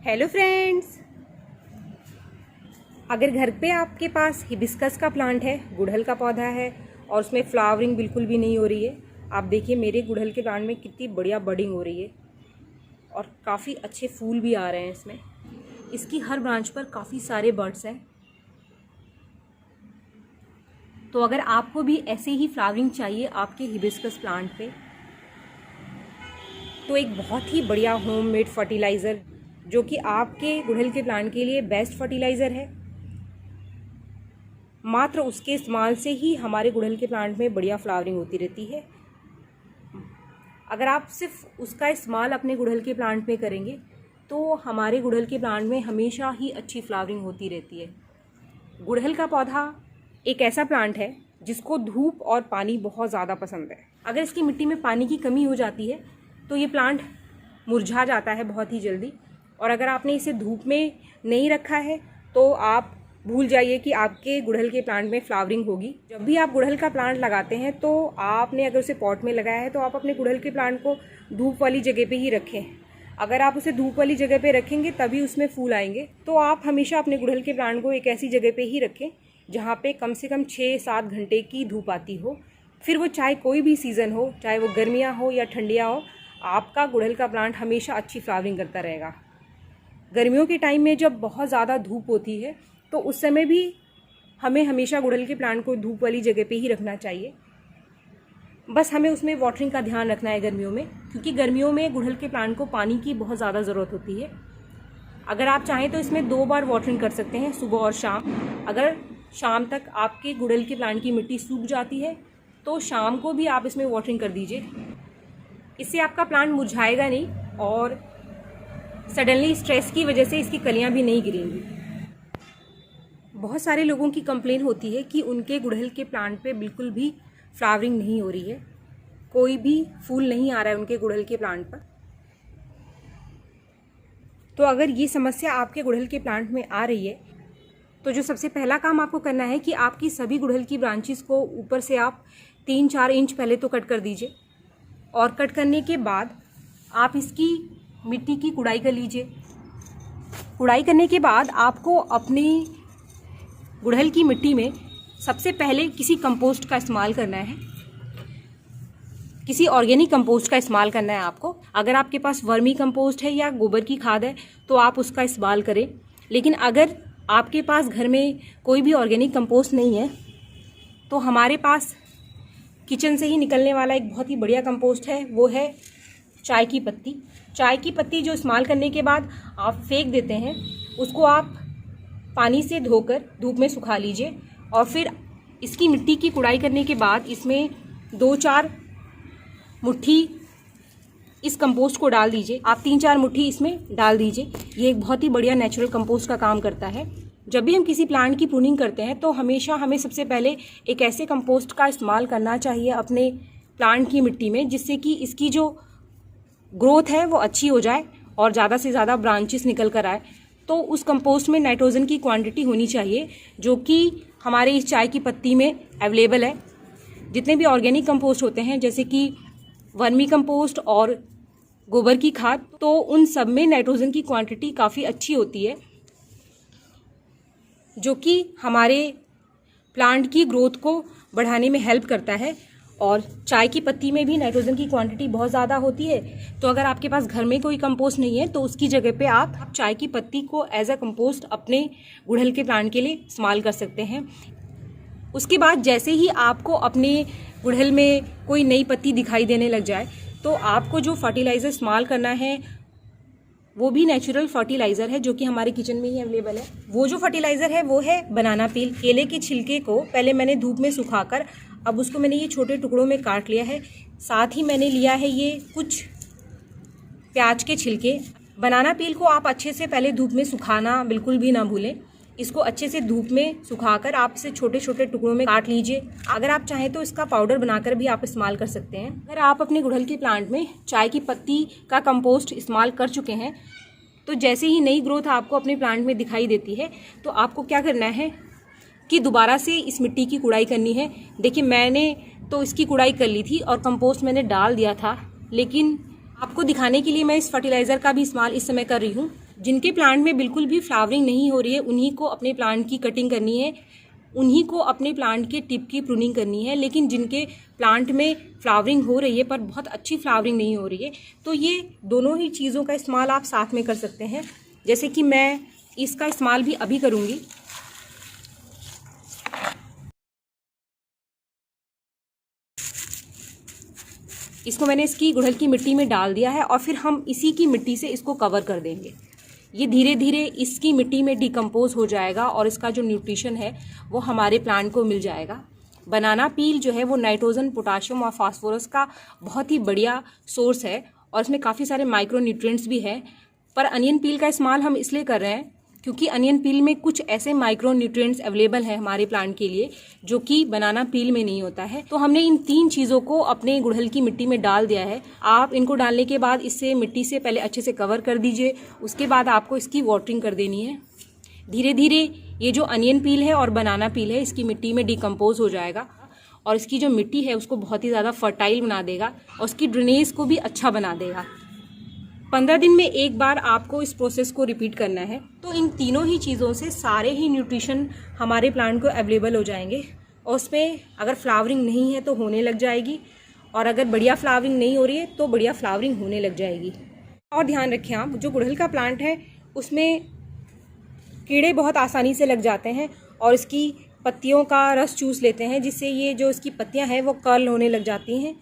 Hello friends, अगर घर पे आपके पास हिबिस्कस का प्लांट है, गुड़हल का पौधा है और उसमें फ्लावरिंग बिल्कुल भी नहीं हो रही है। आप देखिए मेरे गुड़हल के प्लांट में कितनी बढ़िया बडिंग हो रही है और काफ़ी अच्छे फूल भी आ रहे हैं इसमें। इसकी हर ब्रांच पर काफ़ी सारे बर्ड्स हैं। तो अगर आपको भी ऐसे ही फ्लावरिंग चाहिए आपके हिबिस्कस प्लांट पे, तो एक बहुत ही बढ़िया होममेड फर्टिलाइज़र जो कि आपके गुड़हल के प्लांट के लिए बेस्ट फर्टिलाइज़र है, मात्र उसके इस्तेमाल से ही हमारे गुड़हल के प्लांट में बढ़िया फ्लावरिंग होती रहती है। अगर आप सिर्फ उसका इस्तेमाल अपने गुड़हल के प्लांट में करेंगे तो हमारे गुड़हल के प्लांट में हमेशा ही अच्छी फ्लावरिंग होती रहती है। गुड़हल का पौधा एक ऐसा प्लांट है जिसको धूप और पानी बहुत ज़्यादा पसंद है। अगर इसकी मिट्टी में पानी की कमी हो जाती है तो ये प्लांट मुरझा जाता है बहुत ही जल्दी, और अगर आपने इसे धूप में नहीं रखा है तो आप भूल जाइए कि आपके गुड़हल के प्लांट में फ्लावरिंग होगी। जब भी आप गुड़हल का प्लांट लगाते हैं तो आपने अगर उसे पॉट में लगाया है तो आप अपने गुड़हल के प्लांट को धूप वाली जगह पे ही रखें। अगर आप उसे धूप वाली जगह पे रखेंगे तभी उसमें फूल आएंगे। तो आप हमेशा अपने गुड़हल के प्लांट को एक ऐसी जगह पे ही रखें जहाँ पे कम से कम 6-7 घंटे की धूप आती हो। फिर वो चाहे कोई भी सीज़न हो, चाहे वो गर्मियाँ हो या ठंडियाँ हो, आपका गुड़हल का प्लांट हमेशा अच्छी फ्लावरिंग करता रहेगा। गर्मियों के टाइम में जब बहुत ज़्यादा धूप होती है तो उस समय भी हमें हमेशा गुड़हल के प्लांट को धूप वाली जगह पे ही रखना चाहिए। बस हमें उसमें वाटरिंग का ध्यान रखना है गर्मियों में, क्योंकि गर्मियों में गुड़हल के प्लांट को पानी की बहुत ज़्यादा ज़रूरत होती है। अगर आप चाहें तो इसमें 2 बार वाटरिंग कर सकते हैं, सुबह और शाम। अगर शाम तक आपके गुड़हल के प्लांट की मिट्टी सूख जाती है तो शाम को भी आप इसमें वाटरिंग कर दीजिए। इससे आपका प्लांट मुरझाएगा नहीं और सडनली स्ट्रेस की वजह से इसकी कलियां भी नहीं गिरेंगी। बहुत सारे लोगों की कंप्लेन होती है कि उनके गुड़हल के प्लांट पे बिल्कुल भी फ्लावरिंग नहीं हो रही है, कोई भी फूल नहीं आ रहा है उनके गुड़हल के प्लांट पर। तो अगर ये समस्या आपके गुड़हल के प्लांट में आ रही है तो जो सबसे पहला काम आपको करना है कि आपकी सभी गुड़हल की ब्रांचेस को ऊपर से आप 3-4 इंच पहले तो कट कर दीजिए, और कट करने के बाद आप इसकी मिट्टी की कुड़ाई कर लीजिए। कुड़ाई करने के बाद आपको अपनी गुड़हल की मिट्टी में सबसे पहले किसी कंपोस्ट का इस्तेमाल करना है, किसी ऑर्गेनिक कंपोस्ट का इस्तेमाल करना है आपको। अगर आपके पास वर्मी कंपोस्ट है या गोबर की खाद है तो आप उसका इस्तेमाल करें। लेकिन अगर आपके पास घर में कोई भी ऑर्गेनिक कंपोस्ट नहीं है तो हमारे पास किचन से ही निकलने वाला एक बहुत ही बढ़िया कंपोस्ट है, वो है चाय की पत्ती। चाय की पत्ती जो इस्तेमाल करने के बाद आप फेंक देते हैं, उसको आप पानी से धोकर धूप में सुखा लीजिए, और फिर इसकी मिट्टी की कुड़ाई करने के बाद इसमें 2-4 मुट्ठी इस कंपोस्ट को डाल दीजिए। आप 3-4 मुट्ठी इसमें डाल दीजिए। ये एक बहुत ही बढ़िया नेचुरल कंपोस्ट का काम करता है। जब भी हम किसी प्लांट की प्रूनिंग करते हैं तो हमेशा हमें सबसे पहले एक ऐसे कंपोस्ट का इस्तेमाल करना चाहिए अपने प्लांट की मिट्टी में, जिससे कि इसकी जो ग्रोथ है वो अच्छी हो जाए और ज़्यादा से ज़्यादा ब्रांचेस निकल कर आए। तो उस कंपोस्ट में नाइट्रोजन की क्वांटिटी होनी चाहिए जो कि हमारे इस चाय की पत्ती में अवेलेबल है। जितने भी ऑर्गेनिक कंपोस्ट होते हैं जैसे कि वर्मी कंपोस्ट और गोबर की खाद, तो उन सब में नाइट्रोजन की क्वांटिटी काफ़ी अच्छी होती है, जो कि हमारे प्लांट की ग्रोथ को बढ़ाने में हेल्प करता है। और चाय की पत्ती में भी नाइट्रोजन की क्वांटिटी बहुत ज़्यादा होती है। तो अगर आपके पास घर में कोई कंपोस्ट नहीं है तो उसकी जगह पे आप चाय की पत्ती को एज अ कंपोस्ट अपने गुड़हल के प्लांट के लिए इस्तेमाल कर सकते हैं। उसके बाद जैसे ही आपको अपने गुड़हल में कोई नई पत्ती दिखाई देने लग जाए तो आपको जो फर्टिलाइज़र इस्तेमाल करना है वो भी नेचुरल फर्टिलाइज़र है जो कि हमारे किचन में ही अवेलेबल है। वो जो फर्टिलाइज़र है वो है बनाना पील। केले के छिलके को पहले मैंने धूप में सुखाकर अब उसको मैंने ये छोटे टुकड़ों में काट लिया है। साथ ही मैंने लिया है ये कुछ प्याज के छिलके। बनाना पील को आप अच्छे से पहले धूप में सुखाना बिल्कुल भी ना भूलें। इसको अच्छे से धूप में सुखाकर आप इसे छोटे छोटे टुकड़ों में काट लीजिए। अगर आप चाहें तो इसका पाउडर बनाकर भी आप इस्तेमाल कर सकते हैं। अगर आप अपने गुड़हल के प्लांट में चाय की पत्ती का कंपोस्ट इस्तेमाल कर चुके हैं तो जैसे ही नई ग्रोथ आपको अपने प्लांट में दिखाई देती है तो आपको क्या करना है कि दोबारा से इस मिट्टी की कुड़ाई करनी है। देखिए मैंने तो इसकी कुड़ाई कर ली थी और कंपोस्ट मैंने डाल दिया था, लेकिन आपको दिखाने के लिए मैं इस फर्टिलाइज़र का भी इस्तेमाल इस समय कर रही हूँ। जिनके प्लांट में बिल्कुल भी फ्लावरिंग नहीं हो रही है उन्हीं को अपने प्लांट की कटिंग करनी है, उन्हीं को अपने प्लांट के टिप की प्रूनिंग करनी है। लेकिन जिनके प्लांट में फ्लावरिंग हो रही है पर बहुत अच्छी फ्लावरिंग नहीं हो रही है, तो ये दोनों ही चीज़ों का इस्तेमाल आप साथ में कर सकते हैं। जैसे कि मैं इसका इस्तेमाल भी अभी करूँगी। इसको मैंने इसकी गुड़हल की मिट्टी में डाल दिया है और फिर हम इसी की मिट्टी से इसको कवर कर देंगे। ये धीरे धीरे इसकी मिट्टी में डिकम्पोज हो जाएगा और इसका जो न्यूट्रिशन है वो हमारे प्लांट को मिल जाएगा। बनाना पील जो है वो नाइट्रोजन, पोटाशियम और फास्फोरस का बहुत ही बढ़िया सोर्स है और इसमें काफ़ी सारे माइक्रो न्यूट्रिएंट्स भी हैं। पर अनियन पील का इस्तेमाल हम इसलिए कर रहे हैं क्योंकि अनियन पील में कुछ ऐसे माइक्रो न्यूट्रिएंट्स अवेलेबल है हमारे प्लांट के लिए जो कि बनाना पील में नहीं होता है। तो हमने इन 3 चीज़ों को अपने गुड़हल की मिट्टी में डाल दिया है। आप इनको डालने के बाद इससे मिट्टी से पहले अच्छे से कवर कर दीजिए, उसके बाद आपको इसकी वाटरिंग कर देनी है। धीरे धीरे ये जो अनियन पील है और बनाना पील है इसकी मिट्टी में डिकम्पोज हो जाएगा और इसकी जो मिट्टी है उसको बहुत ही ज़्यादा फर्टाइल बना देगा और उसकी ड्रेनेज को भी अच्छा बना देगा। 15 दिन में एक बार आपको इस प्रोसेस को रिपीट करना है। तो इन तीनों ही चीज़ों से सारे ही न्यूट्रिशन हमारे प्लांट को अवेलेबल हो जाएंगे और उसमें अगर फ्लावरिंग नहीं है तो होने लग जाएगी और अगर बढ़िया फ्लावरिंग नहीं हो रही है तो बढ़िया फ्लावरिंग होने लग जाएगी। और ध्यान रखें आप, जो गुड़हल का प्लांट है उसमें कीड़े बहुत आसानी से लग जाते हैं और इसकी पत्तियों का रस चूस लेते हैं, जिससे ये जो इसकी पत्तियां हैं वो कर्ल होने लग जाती हैं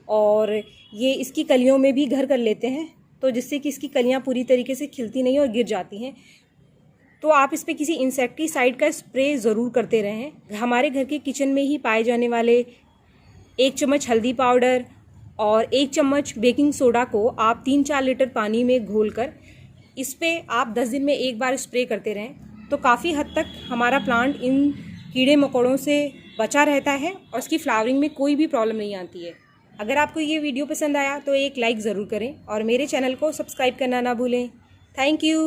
और ये इसकी कलियों में भी घर कर लेते हैं, तो जिससे कि इसकी कलियां पूरी तरीके से खिलती नहीं और गिर जाती हैं। तो आप इस पर किसी इंसेक्टिसाइड का स्प्रे ज़रूर करते रहें। हमारे घर के किचन में ही पाए जाने वाले 1 चम्मच हल्दी पाउडर और 1 चम्मच बेकिंग सोडा को आप 3-4 लीटर पानी में घोलकर इस पर आप 10 दिन में एक बार स्प्रे करते रहें, तो काफ़ी हद तक हमारा प्लांट इन कीड़े मकोड़ों से बचा रहता है और इसकी फ्लावरिंग में कोई भी प्रॉब्लम नहीं आती है। अगर आपको ये वीडियो पसंद आया तो एक लाइक ज़रूर करें और मेरे चैनल को सब्सक्राइब करना ना भूलें। Thank you.